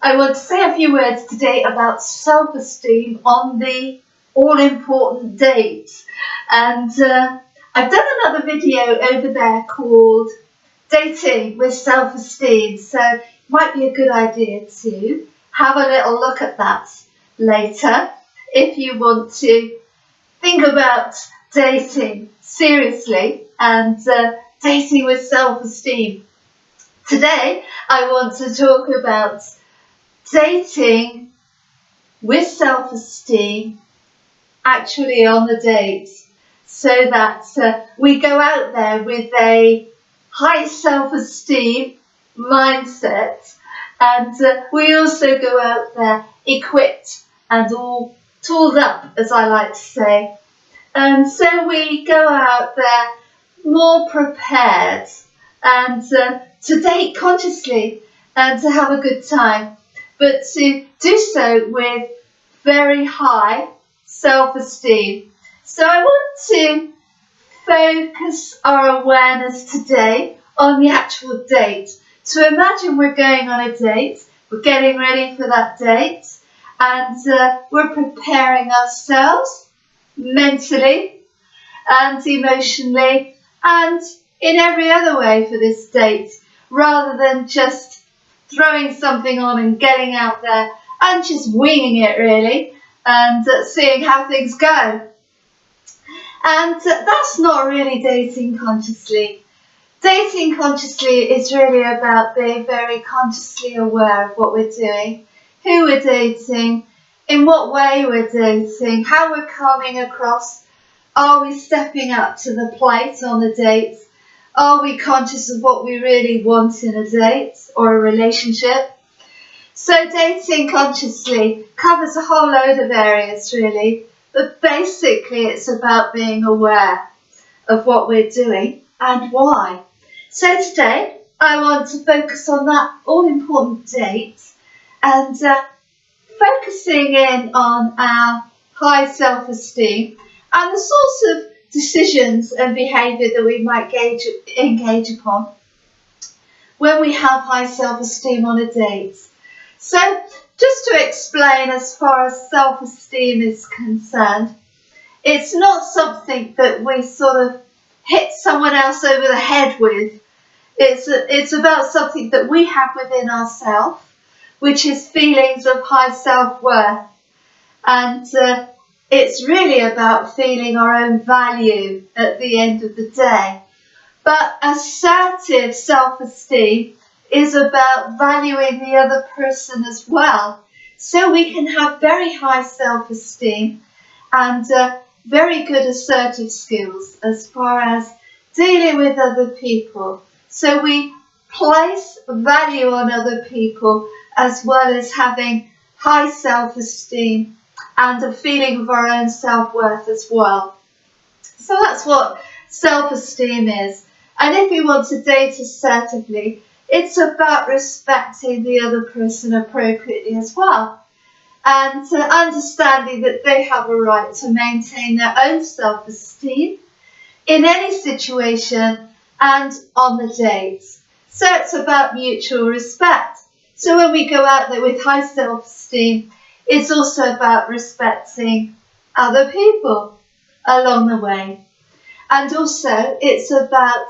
I want to say a few words today about self-esteem on the all-important date. And I've done another video over there called Dating with Self-Esteem, so it might be a good idea to have a little look at that later if you want to think about dating seriously and dating with self-esteem. Today I want to talk about dating with self-esteem actually on the date, so that we go out there with a high self-esteem mindset, and we also go out there equipped and all tooled up, as I like to say. And so we go out there more prepared and to date consciously and to have a good time, but to do so with very high self-esteem. So I want to focus our awareness today on the actual date. So imagine we're going on a date, we're getting ready for that date, and we're preparing ourselves mentally and emotionally and in every other way for this date, rather than just throwing something on and getting out there and just winging it really and seeing how things go. And that's not really dating consciously. Dating consciously is really about being very consciously aware of what we're doing, who we're dating, in what way we're dating, how we're coming across. Are we stepping up to the plate on the date? Are we conscious of what we really want in a date or a relationship? So dating consciously covers a whole load of areas really, but basically it's about being aware of what we're doing and why. So today I want to focus on that all-important date and focusing in on our high self-esteem and the sorts of decisions and behaviour that we might engage upon when we have high self-esteem on a date. So just to explain, as far as self-esteem is concerned, it's not something that we sort of hit someone else over the head with. It's about something that we have within ourselves, which is feelings of high self-worth. And it's really about feeling our own value at the end of the day. But assertive self-esteem is about valuing the other person as well. So we can have very high self-esteem and very good assertive skills as far as dealing with other people. So we place value on other people as well as having high self-esteem and a feeling of our own self-worth as well. So that's what self-esteem is. And if we want to date assertively, it's about respecting the other person appropriately as well, and understanding that they have a right to maintain their own self-esteem in any situation and on the date. So it's about mutual respect. So when we go out there with high self-esteem, it's also about respecting other people along the way. And also it's about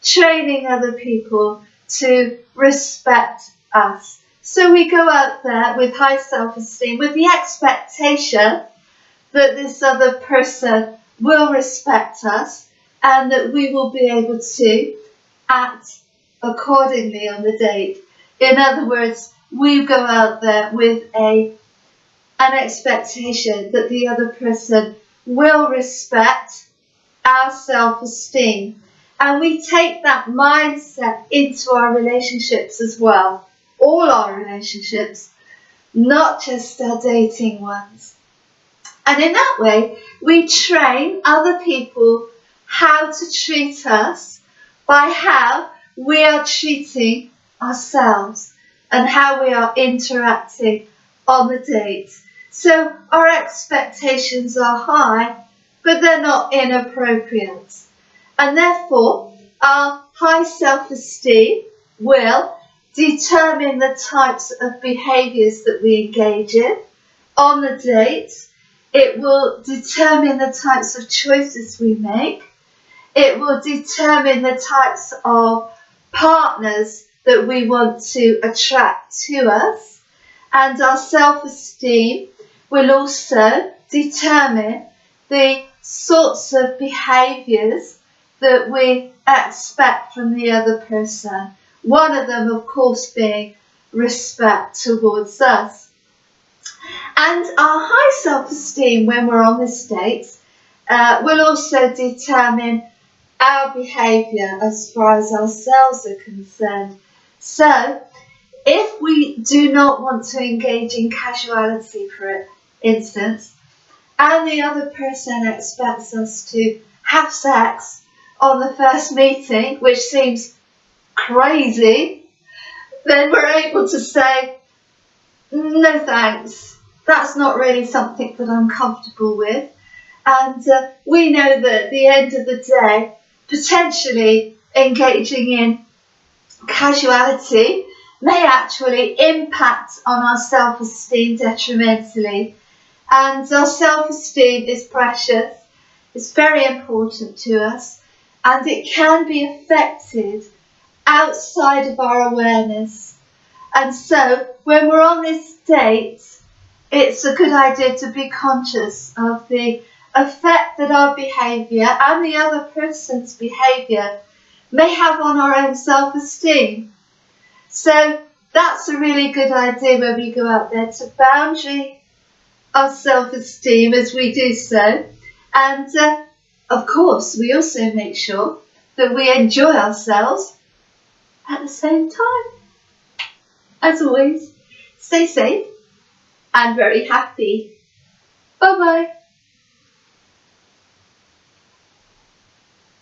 training other people to respect us. So we go out there with high self-esteem with the expectation that this other person will respect us and that we will be able to act accordingly on the date. In other words, we go out there with an expectation that the other person will respect our self-esteem. And we take that mindset into our relationships as well. All our relationships, not just our dating ones. And in that way, we train other people how to treat us by how we are treating ourselves and how we are interacting on the date. So our expectations are high, but they're not inappropriate. And therefore, our high self-esteem will determine the types of behaviours that we engage in on the date. It will determine the types of choices we make. It will determine the types of partners that we want to attract to us. And our self-esteem will also determine the sorts of behaviours that we expect from the other person. One of them, of course, being respect towards us. And our high self-esteem when we're on this date will also determine our behaviour as far as ourselves are concerned. So, if we do not want to engage in casuality, for instance, and the other person expects us to have sex on the first meeting, which seems crazy, then we're able to say, no thanks, that's not really something that I'm comfortable with. And we know that at the end of the day, potentially engaging in casuality may actually impact on our self-esteem detrimentally. And our self-esteem is precious, it's very important to us, and it can be affected outside of our awareness. And so when we're on this date, it's a good idea to be conscious of the effect that our behaviour and the other person's behaviour may have on our own self-esteem. So that's a really good idea when we go out there, to boundary our self-esteem as we do so. And of course, we also make sure that we enjoy ourselves at the same time. As always, stay safe and very happy. Bye-bye.